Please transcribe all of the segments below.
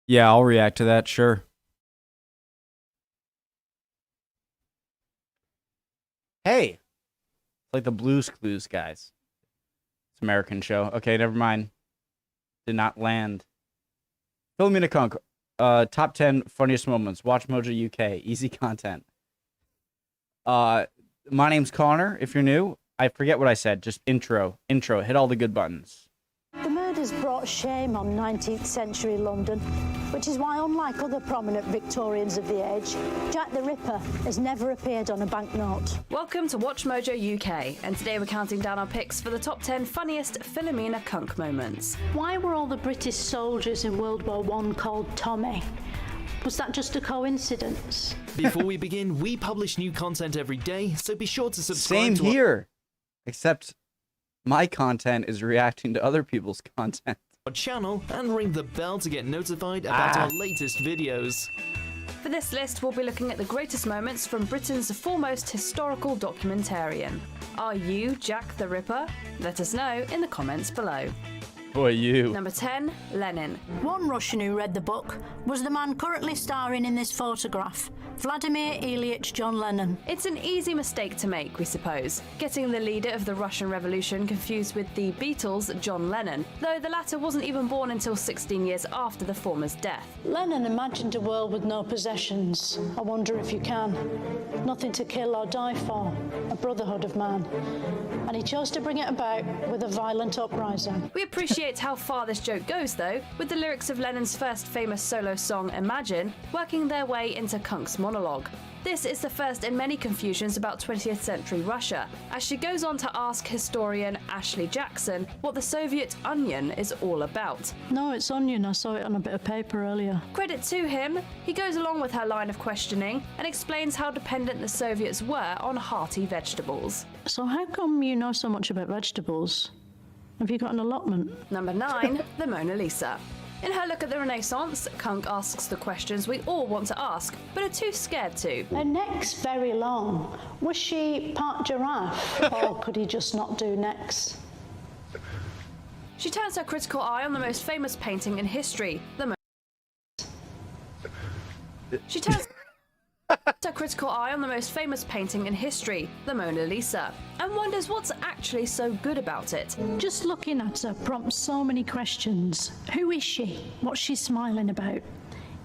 Yeah, I'll react to that, sure. Hey, it's like the Blues Clues guys. It's an American show. Okay, never mind. Did not land. Philomena Cunk, top 10 funniest moments. Watch Mojo UK. Easy content. My name's Connor. If you're new, I forget what I said. Just intro. Hit all the good buttons. The murders brought shame on 19th century London, which is why, unlike other prominent Victorians of the age, Jack the Ripper has never appeared on a banknote. Welcome to Watch Mojo UK, and today we're counting down our picks for the top 10 funniest Philomena Cunk moments. Why were all the British soldiers in World War I called Tommy? Was that just a coincidence? Before we begin, we publish new content every day, so be sure to subscribe Same to here, except my content is reacting to other people's content. our channel and ring the bell to get notified about our latest videos. For this list, we'll be looking at the greatest moments from Britain's foremost historical documentarian. Are you Jack the Ripper? Let us know in the comments below. Boy, you. Number 10, Lenin. One Russian who read the book was the man currently starring in this photograph, Vladimir Ilyich John Lennon. It's an easy mistake to make, we suppose, getting the leader of the Russian Revolution confused with the Beatles' John Lennon, though the latter wasn't even born until 16 years after the former's death. Lennon imagined a world with no possessions. I wonder if you can. Nothing to kill or die for. A brotherhood of man. And he chose to bring it about with a violent uprising. We appreciate how far this joke goes, though, with the lyrics of Lennon's first famous solo song, Imagine, working their way into Cunk's monologue. This is the first in many confusions about 20th century Russia, as she goes on to ask historian Ashley Jackson what the Soviet onion is all about. No, it's onion. I saw it on a bit of paper earlier. Credit to him, he goes along with her line of questioning and explains how dependent the Soviets were on hearty vegetables. So how come you know so much about vegetables? Have you got an allotment? Number 9, the Mona Lisa. In her look at the Renaissance, Cunk asks the questions we all want to ask, but are too scared to. Her neck's very long. Was she part giraffe, or could he just not do necks? She turns her critical eye on the most famous painting in history, the Mona She turns her critical eye on the most famous painting in history, the Mona Lisa, and wonders what's actually so good about it. Just looking at her prompts so many questions. Who is she? What's she smiling about?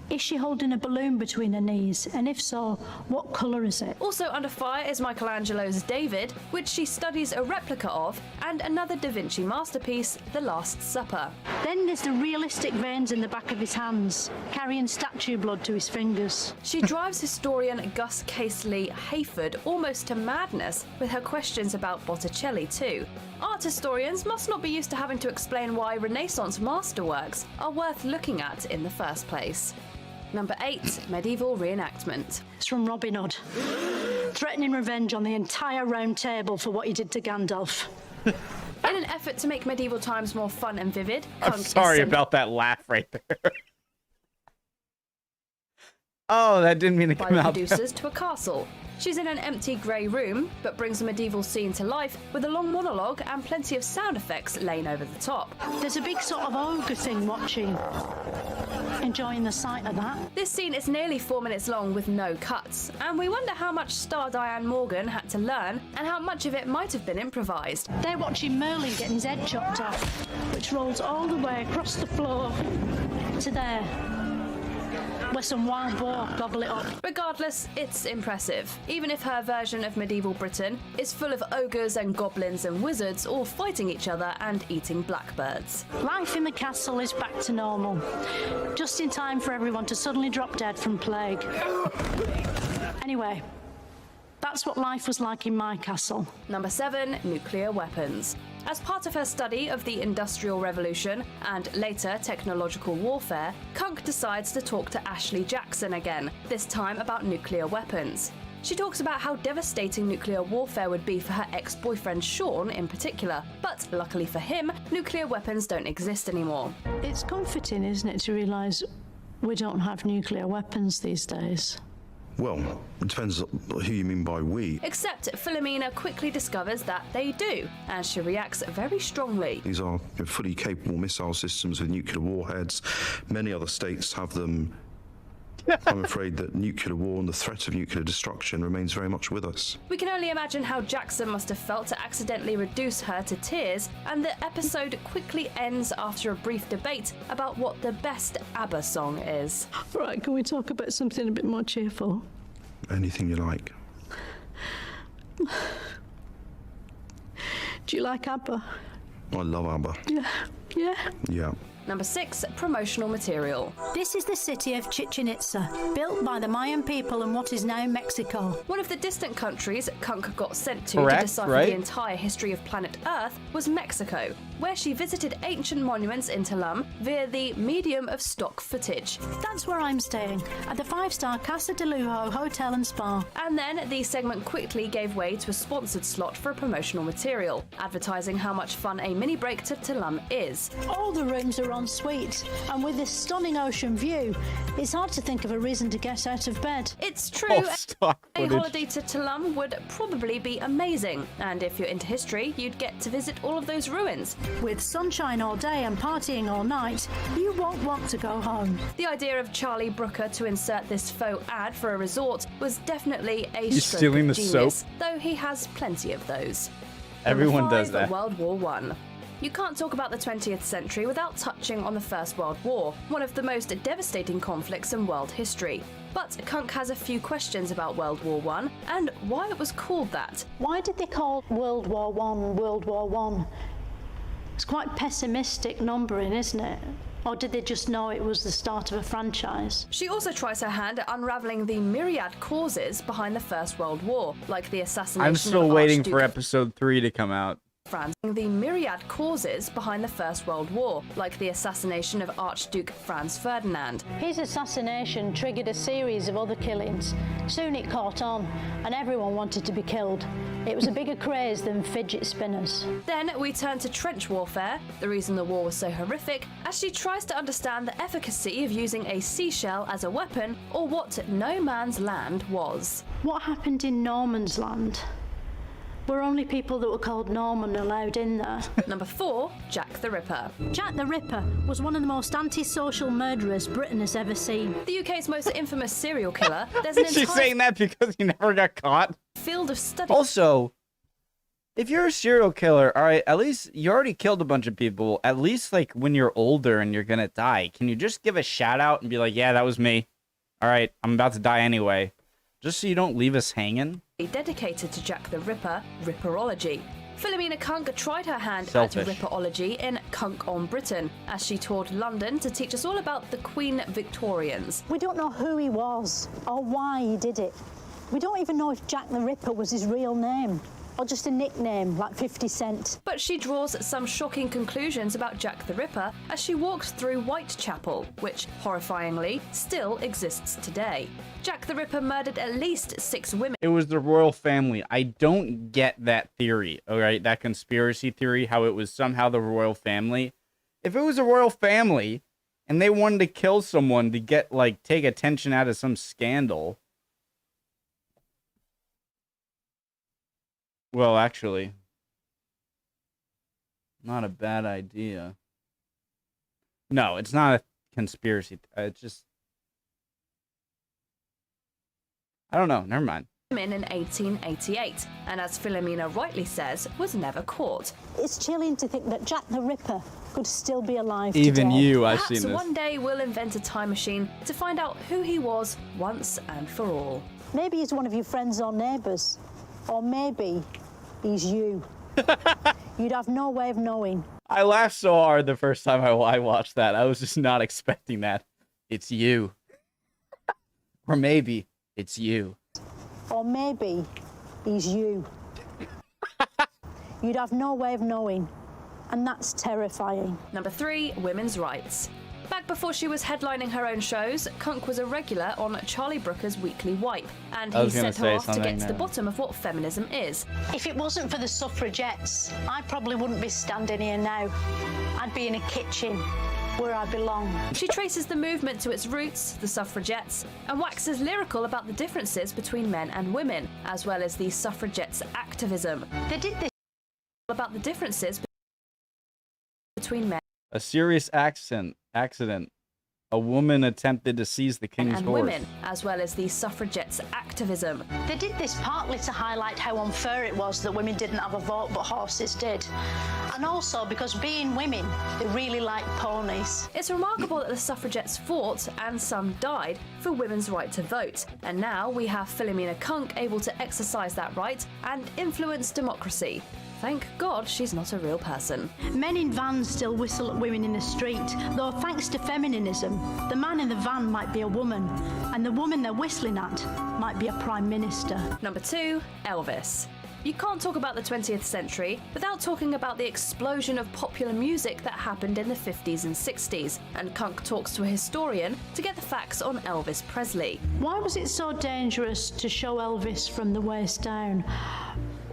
Is she holding a balloon between her knees? And if so, what colour is it? Also under fire is Michelangelo's David, which she studies a replica of, and another Da Vinci masterpiece, The Last Supper. Then there's the realistic veins in the back of his hands, carrying statue blood to his fingers. She drives historian Gus Casely Hayford almost to madness with her questions about Botticelli too. Art historians must not be used to having to explain why Renaissance masterworks are worth looking at in the first place. Number 8, medieval reenactment. It's from Robin Hood, threatening revenge on the entire round table for what he did to Gandalf. In an effort to make medieval times more fun and vivid, I'm sorry about that laugh right there. Oh, that didn't mean to by come the out. producers to a castle. She's in an empty grey room, but brings a medieval scene to life with a long monologue and plenty of sound effects laying over the top. There's a big sort of ogre thing watching, enjoying the sight of that. This scene is nearly 4 minutes long with no cuts, and we wonder how much star Diane Morgan had to learn and how much of it might have been improvised. They're watching Merlin getting his head chopped off, which rolls all the way across the floor to there, where some wild boar gobble it up. Regardless, it's impressive, even if her version of medieval Britain is full of ogres and goblins and wizards all fighting each other and eating blackbirds. Life in the castle is back to normal, just in time for everyone to suddenly drop dead from plague. Anyway, that's what life was like in my castle. Number 7, nuclear weapons. As part of her study of the Industrial Revolution and later technological warfare, Cunk decides to talk to Ashley Jackson again, this time about nuclear weapons. She talks about how devastating nuclear warfare would be for her ex-boyfriend Sean in particular, but luckily for him, nuclear weapons don't exist anymore. It's comforting, isn't it, to realise we don't have nuclear weapons these days. Well, it depends who you mean by we. Except Philomena quickly discovers that they do, and she reacts very strongly. These are fully capable missile systems with nuclear warheads. Many other states have them. I'm afraid that nuclear war and the threat of nuclear destruction remains very much with us. We can only imagine how Jackson must have felt to accidentally reduce her to tears, and the episode quickly ends after a brief debate about what the best ABBA song is. Right, can we talk about something a bit more cheerful? Anything you like. Do you like ABBA? I love ABBA. Yeah. Yeah. Number 6, promotional material. This is the city of Chichen Itza, built by the Mayan people in what is now Mexico. One of the distant countries Cunk got sent to Correct, decipher right? the entire history of planet Earth was Mexico, where she visited ancient monuments in Tulum via the medium of stock footage. That's where I'm staying, at the 5-star Casa de Lujo Hotel and Spa. And then the segment quickly gave way to a sponsored slot for promotional material, advertising how much fun a mini break to Tulum is. All the rooms are en suite, and with this stunning ocean view, it's hard to think of a reason to get out of bed. It's true, Oh, stock a footage. holiday to Tulum would probably be amazing, and if you're into history, you'd get to visit all of those ruins. With sunshine all day and partying all night, you won't want to go home. The idea of Charlie Brooker to insert this faux ad for a resort was definitely a He's stroke stealing of the genius, soap. though he has plenty of those. Everyone Number 5, does that. World War I. You can't talk about the 20th century without touching on the First World War, one of the most devastating conflicts in world history. But Cunk has a few questions about World War I and why it was called that. Why did they call World War One World War One? It's quite pessimistic numbering, isn't it? Or did they just know it was the start of a franchise? She also tries her hand at unraveling the myriad causes behind the First World War, like the assassination I'm still of waiting Archduke for episode 3 to come out. Franz. The myriad causes behind the First World War, like the assassination of Archduke Franz Ferdinand. His assassination triggered a series of other killings. Soon it caught on, and everyone wanted to be killed. It was a bigger craze than fidget spinners. Then we turn to trench warfare, the reason the war was so horrific, as she tries to understand the efficacy of using a seashell as a weapon, or what no man's land was. What happened in Norman's Land? Were only people that were called Norman allowed in there? Number 4, Jack the Ripper. Jack the Ripper was one of the most antisocial murderers Britain has ever seen. The UK's most infamous serial killer, there's an She's entire saying that because he never got caught. field of study. Also, if you're a serial killer, all right, at least you already killed a bunch of people. At least, like, when you're older and you're gonna die, can you just give a shout out and be like, yeah, that was me. All right, I'm about to die anyway. Just so you don't leave us hanging. Dedicated to Jack the Ripper, Ripperology. Philomena Cunk tried her hand Selfish. at Ripperology in Cunk on Britain, as she toured London to teach us all about the Queen Victorians. We don't know who he was or why he did it. We don't even know if Jack the Ripper was his real name or just a nickname like 50 Cent. But she draws some shocking conclusions about Jack the Ripper as she walks through Whitechapel, which, horrifyingly, still exists today. Jack the Ripper murdered at least 6 women. It was the royal family. I don't get that theory, all right? That conspiracy theory, how it was somehow the royal family. If it was a royal family and they wanted to kill someone to get, like, take attention out of some scandal. Well, actually, not a bad idea. No, it's not a conspiracy. It's just, I don't know. Never mind. In 1888, and as Philomena rightly says, was never caught. It's chilling to think that Jack the Ripper could still be alive Even today. you, I've Perhaps seen this. one day we'll invent a time machine to find out who he was once and for all. Maybe he's one of your friends or neighbours. Or maybe he's you. You'd have no way of knowing. I laughed so hard the first time I watched that. I was just not expecting that. It's you. Or maybe it's you. Or maybe he's you. You'd have no way of knowing. And that's terrifying. Number 3, women's rights. Back before she was headlining her own shows, Cunk was a regular on Charlie Brooker's Weekly Wipe, and I he was gonna sent her say off to get something to the there. bottom of what feminism is. If it wasn't for the suffragettes, I probably wouldn't be standing here now. I'd be in a kitchen where I belong. She traces the movement to its roots, the suffragettes, and waxes lyrical about the differences between men and women, as well as the suffragettes' activism. They did this About the differences between men A serious accident. A woman attempted to seize the king's and horse. women, as well as the suffragettes' activism. They did this partly to highlight how unfair it was that women didn't have a vote but horses did. And also because being women, they really like ponies. It's remarkable that the suffragettes fought, and some died, for women's right to vote. And now we have Philomena Cunk able to exercise that right and influence democracy. Thank God she's not a real person. Men in vans still whistle at women in the street, though thanks to feminism, the man in the van might be a woman, and the woman they're whistling at might be a prime minister. Number 2, Elvis. You can't talk about the 20th century without talking about the explosion of popular music that happened in the 50s and 60s, and Cunk talks to a historian to get the facts on Elvis Presley. Why was it so dangerous to show Elvis from the waist down?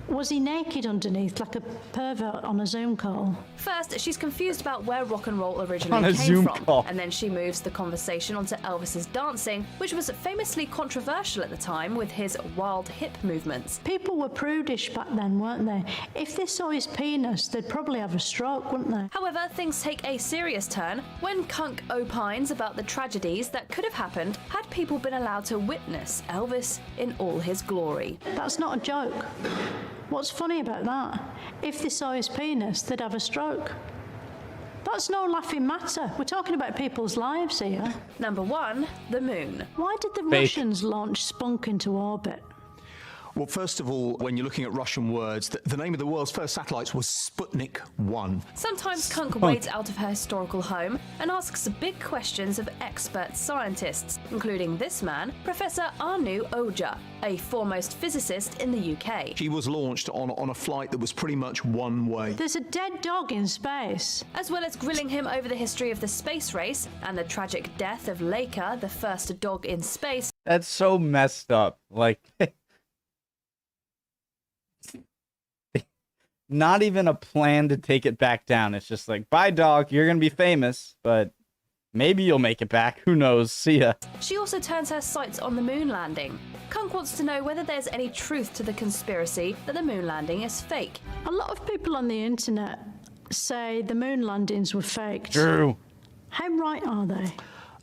Was he naked underneath like a pervert on a Zoom call? First, she's confused about where rock and roll On originally a came Zoom from, call. and then she moves the conversation onto Elvis's dancing, which was famously controversial at the time with his wild hip movements. People were prudish back then, weren't they? If they saw his penis, they'd probably have a stroke, wouldn't they? However, things take a serious turn when Cunk opines about the tragedies that could have happened had people been allowed to witness Elvis in all his glory. That's not a joke. What's funny about that? If they saw his penis, they'd have a stroke. That's no laughing matter. We're talking about people's lives here. Number 1, the moon. Why did the Fake. Russians launch Spunk into orbit? Well, first of all, when you're looking at Russian words, the name of the world's first satellites was Sputnik 1. Sometimes Cunk wades out of her historical home and asks big questions of expert scientists, including this man, Professor Anu Oja, a foremost physicist in the UK. She was launched on a flight that was pretty much one way. There's a dead dog in space. As well as grilling him over the history of the space race and the tragic death of Laika, the first dog in space. That's so messed up. Like, not even a plan to take it back down. It's just like, bye, dog. You're going to be famous, but maybe you'll make it back. Who knows? See ya. She also turns her sights on the moon landing. Cunk wants to know whether there's any truth to the conspiracy that the moon landing is fake. A lot of people on the internet say the moon landings were faked. True. How right are they?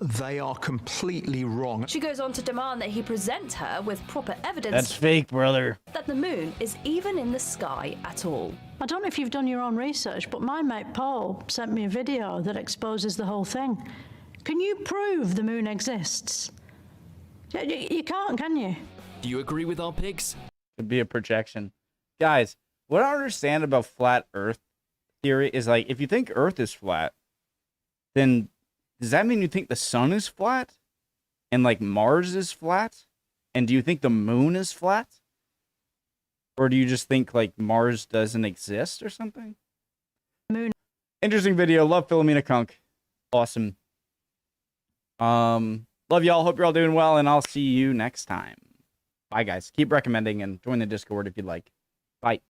They are completely wrong. She goes on to demand that he present her with proper evidence That's fake, brother. that the moon is even in the sky at all. I don't know if you've done your own research, but my mate Paul sent me a video that exposes the whole thing. Can you prove the moon exists? You can't, can you? Do you agree with our picks? Could be a projection. Guys, what I don't understand about flat Earth theory is, like, if you think Earth is flat, then does that mean you think the sun is flat? And, like, Mars is flat? And do you think the moon is flat? Or do you just think, like, Mars doesn't exist or something? Moon. Interesting video. Love Philomena Cunk. Awesome. Love y'all. Hope you're all doing well, and I'll see you next time. Bye, guys. Keep recommending and join the Discord if you'd like. Bye.